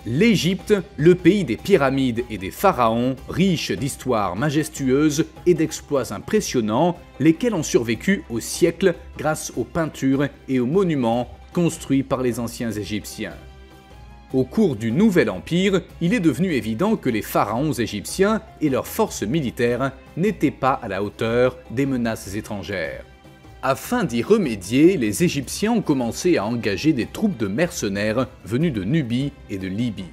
L'Égypte, le pays des pyramides et des pharaons, riche d'histoires majestueuses et d'exploits impressionnants, lesquels ont survécu aux siècles grâce aux peintures et aux monuments construits par les anciens Égyptiens. Au cours du Nouvel Empire, il est devenu évident que les pharaons égyptiens et leurs forces militaires n'étaient pas à la hauteur des menaces étrangères. Afin d'y remédier, les Égyptiens ont commencé à engager des troupes de mercenaires venus de Nubie et de Libye.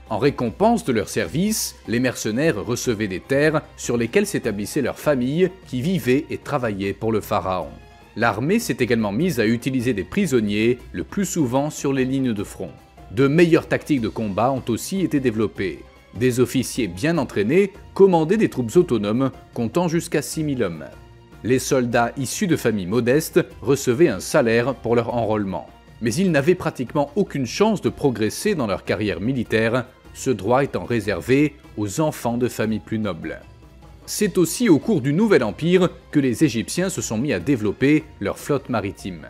En récompense de leurs services, les mercenaires recevaient des terres sur lesquelles s'établissaient leurs familles qui vivaient et travaillaient pour le pharaon. L'armée s'est également mise à utiliser des prisonniers, le plus souvent sur les lignes de front. De meilleures tactiques de combat ont aussi été développées. Des officiers bien entraînés commandaient des troupes autonomes comptant jusqu'à 6000 hommes. Les soldats issus de familles modestes recevaient un salaire pour leur enrôlement. Mais ils n'avaient pratiquement aucune chance de progresser dans leur carrière militaire, ce droit étant réservé aux enfants de familles plus nobles. C'est aussi au cours du Nouvel Empire que les Égyptiens se sont mis à développer leur flotte maritime.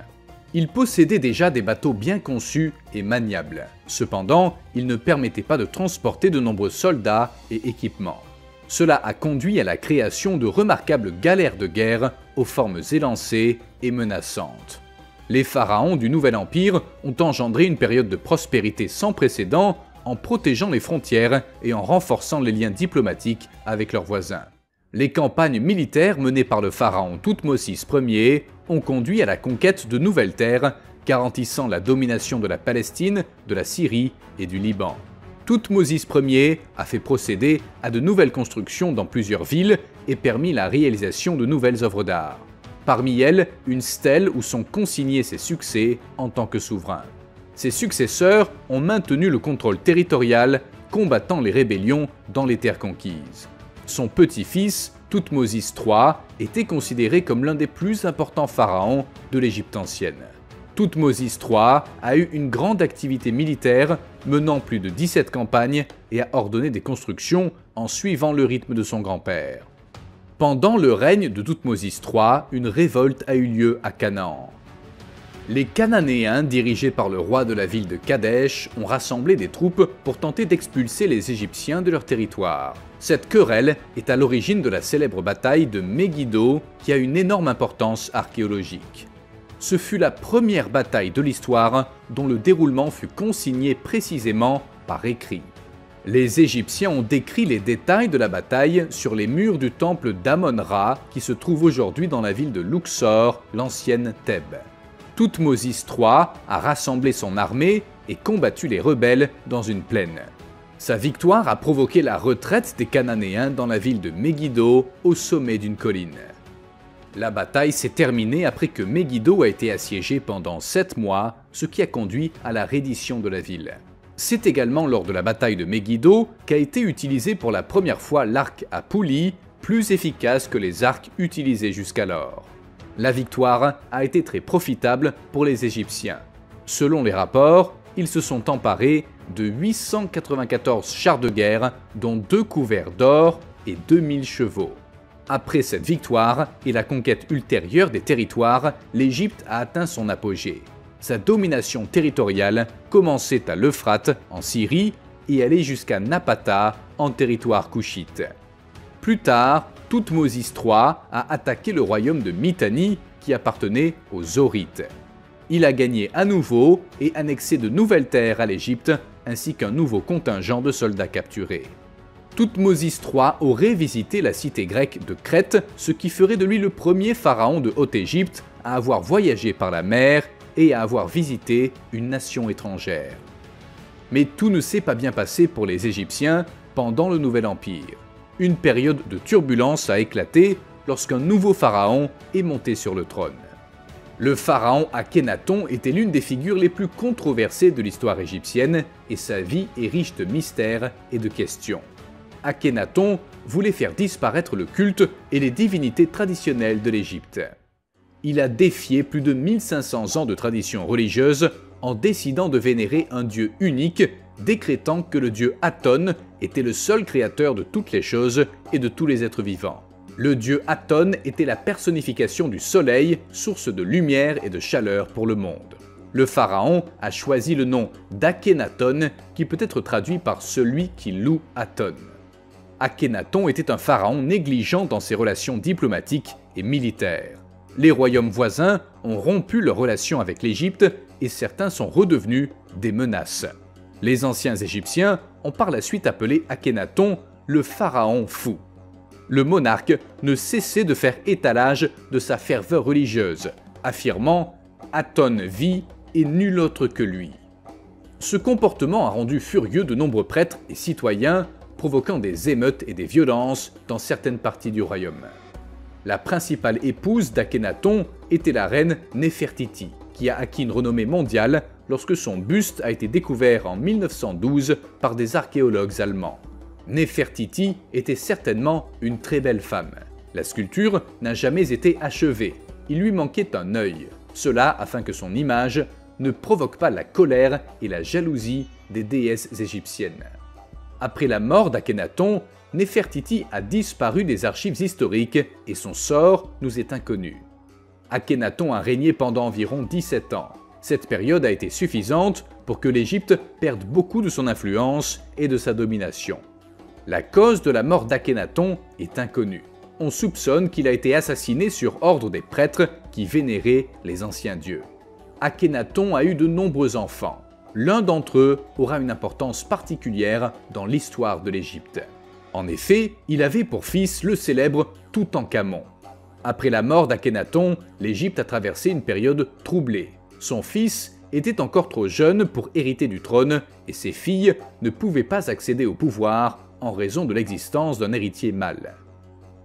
Ils possédaient déjà des bateaux bien conçus et maniables. Cependant, ils ne permettaient pas de transporter de nombreux soldats et équipements. Cela a conduit à la création de remarquables galères de guerre aux formes élancées et menaçantes. Les pharaons du Nouvel Empire ont engendré une période de prospérité sans précédent en protégeant les frontières et en renforçant les liens diplomatiques avec leurs voisins. Les campagnes militaires menées par le pharaon Thoutmôsis Ier ont conduit à la conquête de nouvelles terres, garantissant la domination de la Palestine, de la Syrie et du Liban. Thoutmôsis Ier a fait procéder à de nouvelles constructions dans plusieurs villes et permis la réalisation de nouvelles œuvres d'art. Parmi elles, une stèle où sont consignés ses succès en tant que souverain. Ses successeurs ont maintenu le contrôle territorial, combattant les rébellions dans les terres conquises. Son petit-fils, Thoutmôsis III, était considéré comme l'un des plus importants pharaons de l'Égypte ancienne. Thoutmôsis III a eu une grande activité militaire, menant plus de 17 campagnes et a ordonné des constructions en suivant le rythme de son grand-père. Pendant le règne de Thoutmôsis III, une révolte a eu lieu à Canaan. Les Cananéens, dirigés par le roi de la ville de Kadesh, ont rassemblé des troupes pour tenter d'expulser les Égyptiens de leur territoire. Cette querelle est à l'origine de la célèbre bataille de Megiddo, qui a une énorme importance archéologique. Ce fut la première bataille de l'histoire dont le déroulement fut consigné précisément par écrit. Les Égyptiens ont décrit les détails de la bataille sur les murs du temple d'Amon-Ra qui se trouve aujourd'hui dans la ville de Luxor, l'ancienne Thèbes. Thoutmôsis III a rassemblé son armée et combattu les rebelles dans une plaine. Sa victoire a provoqué la retraite des Cananéens dans la ville de Megiddo, au sommet d'une colline. La bataille s'est terminée après que Megiddo a été assiégée pendant 7 mois, ce qui a conduit à la reddition de la ville. C'est également lors de la bataille de Megiddo qu'a été utilisé pour la première fois l'arc à poulie, plus efficace que les arcs utilisés jusqu'alors. La victoire a été très profitable pour les Égyptiens. Selon les rapports, ils se sont emparés de 894 chars de guerre, dont 2 couverts d'or et 2000 chevaux. Après cette victoire et la conquête ultérieure des territoires, l'Égypte a atteint son apogée. Sa domination territoriale commençait à l'Euphrate, en Syrie, et allait jusqu'à Napata, en territoire couchite. Plus tard, Thoutmôsis III a attaqué le royaume de Mitanni, qui appartenait aux Horites. Il a gagné à nouveau et annexé de nouvelles terres à l'Égypte, ainsi qu'un nouveau contingent de soldats capturés. Thoutmôsis III aurait visité la cité grecque de Crète, ce qui ferait de lui le premier pharaon de Haute-Égypte à avoir voyagé par la mer et à avoir visité une nation étrangère. Mais tout ne s'est pas bien passé pour les Égyptiens pendant le Nouvel Empire. Une période de turbulence a éclaté lorsqu'un nouveau pharaon est monté sur le trône. Le pharaon Akhénaton était l'une des figures les plus controversées de l'histoire égyptienne et sa vie est riche de mystères et de questions. Akhénaton voulait faire disparaître le culte et les divinités traditionnelles de l'Égypte. Il a défié plus de 1500 ans de tradition religieuse en décidant de vénérer un dieu unique, décrétant que le dieu Aton était le seul créateur de toutes les choses et de tous les êtres vivants. Le dieu Aton était la personnification du soleil, source de lumière et de chaleur pour le monde. Le pharaon a choisi le nom d'Akhenaton, qui peut être traduit par celui qui loue Aton. Akhenaton était un pharaon négligent dans ses relations diplomatiques et militaires. Les royaumes voisins ont rompu leurs relations avec l'Égypte et certains sont redevenus des menaces. Les anciens Égyptiens ont par la suite appelé Akhenaton le pharaon fou. Le monarque ne cessait de faire étalage de sa ferveur religieuse, affirmant « Aton vit et nul autre que lui ». Ce comportement a rendu furieux de nombreux prêtres et citoyens, provoquant des émeutes et des violences dans certaines parties du royaume. La principale épouse d'Akhenaton était la reine Néfertiti, qui a acquis une renommée mondiale lorsque son buste a été découvert en 1912 par des archéologues allemands. Néfertiti était certainement une très belle femme. La sculpture n'a jamais été achevée, il lui manquait un œil, cela afin que son image ne provoque pas la colère et la jalousie des déesses égyptiennes. Après la mort d'Akhenaton, Néfertiti a disparu des archives historiques et son sort nous est inconnu. Akhenaton a régné pendant environ 17 ans. Cette période a été suffisante pour que l'Égypte perde beaucoup de son influence et de sa domination. La cause de la mort d'Akhenaton est inconnue. On soupçonne qu'il a été assassiné sur ordre des prêtres qui vénéraient les anciens dieux. Akhenaton a eu de nombreux enfants. L'un d'entre eux aura une importance particulière dans l'histoire de l'Égypte. En effet, il avait pour fils le célèbre Toutankhamon. Après la mort d'Akhenaton, l'Égypte a traversé une période troublée. Son fils était encore trop jeune pour hériter du trône et ses filles ne pouvaient pas accéder au pouvoir en raison de l'existence d'un héritier mâle.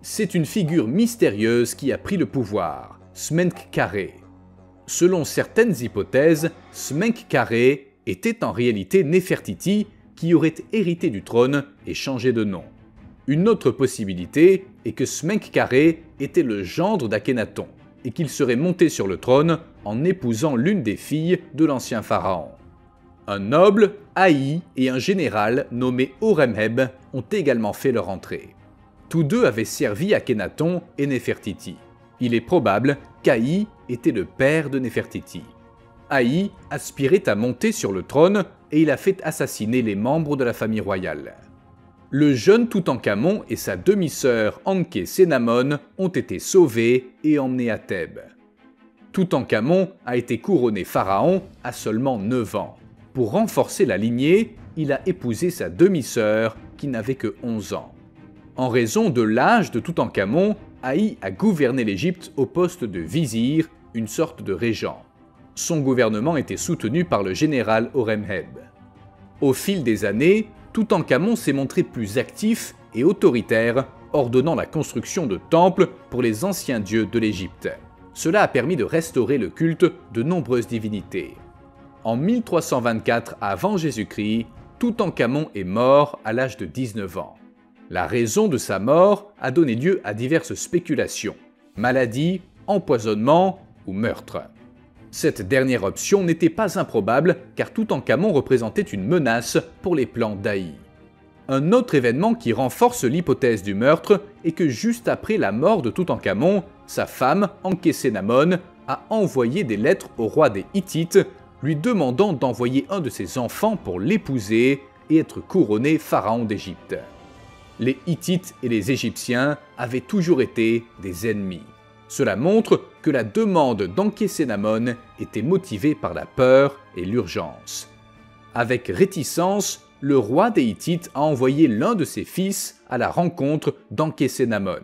C'est une figure mystérieuse qui a pris le pouvoir, Smenkhkarê. Selon certaines hypothèses, Smenkhkarê était en réalité Néfertiti qui aurait hérité du trône et changé de nom. Une autre possibilité est que Smenkhkarê était le gendre d'Akhenaton et qu'il serait monté sur le trône en épousant l'une des filles de l'ancien pharaon. Un noble, Haï, et un général nommé Horemheb ont également fait leur entrée. Tous deux avaient servi Akhenaton et Néfertiti. Il est probable qu'Haï était le père de Néfertiti. Haï aspirait à monter sur le trône et il a fait assassiner les membres de la famille royale. Le jeune Toutankhamon et sa demi-sœur Ankhésénamon ont été sauvés et emmenés à Thèbes. Toutankhamon a été couronné pharaon à seulement 9 ans. Pour renforcer la lignée, il a épousé sa demi-sœur qui n'avait que 11 ans. En raison de l'âge de Toutankhamon, Haï a gouverné l'Égypte au poste de vizir, une sorte de régent. Son gouvernement était soutenu par le général Horemheb. Au fil des années, Toutankhamon s'est montré plus actif et autoritaire, ordonnant la construction de temples pour les anciens dieux de l'Égypte. Cela a permis de restaurer le culte de nombreuses divinités. En 1324 avant Jésus-Christ, Toutankhamon est mort à l'âge de 19 ans. La raison de sa mort a donné lieu à diverses spéculations, maladie, empoisonnement ou meurtre. Cette dernière option n'était pas improbable car Toutankhamon représentait une menace pour les plans d'Haï. Un autre événement qui renforce l'hypothèse du meurtre est que juste après la mort de Toutankhamon, sa femme, Ankhésénamon, a envoyé des lettres au roi des Hittites lui demandant d'envoyer un de ses enfants pour l'épouser et être couronné pharaon d'Égypte. Les Hittites et les Égyptiens avaient toujours été des ennemis. Cela montre que la demande d'Ankhésénamon était motivée par la peur et l'urgence. Avec réticence, le roi des Hittites a envoyé l'un de ses fils à la rencontre d'Ankhésénamon.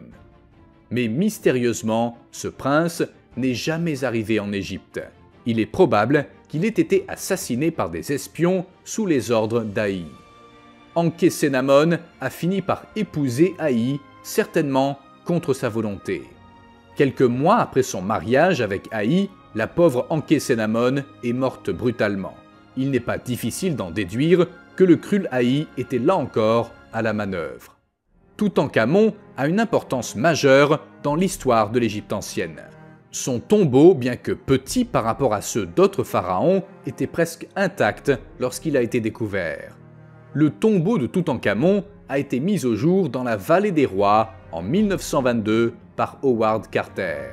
Mais mystérieusement, ce prince n'est jamais arrivé en Égypte. Il est probable qu'il ait été assassiné par des espions sous les ordres d'Haï. Ankhésénamon a fini par épouser Haï, certainement contre sa volonté. Quelques mois après son mariage avec Haï, la pauvre Ankhésénamon est morte brutalement. Il n'est pas difficile d'en déduire que le Krul Haï était là encore à la manœuvre. Toutankhamon a une importance majeure dans l'histoire de l'Égypte ancienne. Son tombeau, bien que petit par rapport à ceux d'autres pharaons, était presque intact lorsqu'il a été découvert. Le tombeau de Toutankhamon a été mis au jour dans la Vallée des Rois en 1922 par Howard Carter.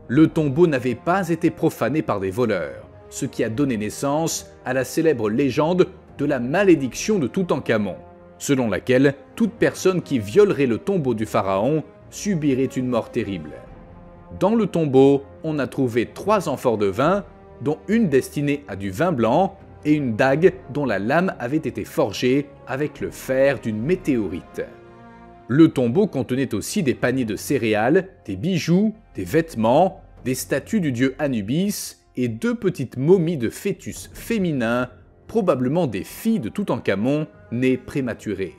Le tombeau n'avait pas été profané par des voleurs. ce qui a donné naissance à la célèbre légende de la malédiction de Toutankhamon, selon laquelle toute personne qui violerait le tombeau du pharaon subirait une mort terrible. Dans le tombeau, on a trouvé 3 amphores de vin, dont une destinée à du vin blanc et une dague dont la lame avait été forgée avec le fer d'une météorite. Le tombeau contenait aussi des paniers de céréales, des bijoux, des vêtements, des statues du dieu Anubis et 2 petites momies de fœtus féminins, probablement des filles de Toutankhamon nées prématurées.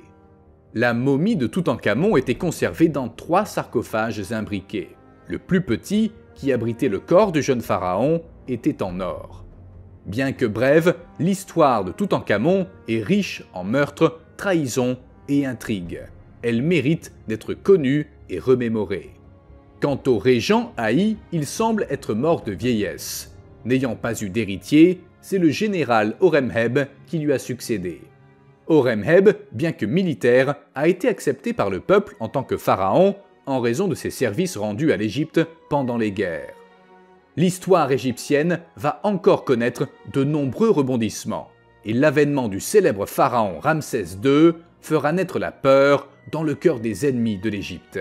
La momie de Toutankhamon était conservée dans 3 sarcophages imbriqués. Le plus petit, qui abritait le corps du jeune pharaon, était en or. Bien que brève, l'histoire de Toutankhamon est riche en meurtres, trahisons et intrigues. Elle mérite d'être connue et remémorée. Quant au régent Haï, il semble être mort de vieillesse. N'ayant pas eu d'héritier, c'est le général Horemheb qui lui a succédé. Horemheb, bien que militaire, a été accepté par le peuple en tant que pharaon en raison de ses services rendus à l'Égypte pendant les guerres. L'histoire égyptienne va encore connaître de nombreux rebondissements, et l'avènement du célèbre pharaon Ramsès II fera naître la peur dans le cœur des ennemis de l'Égypte.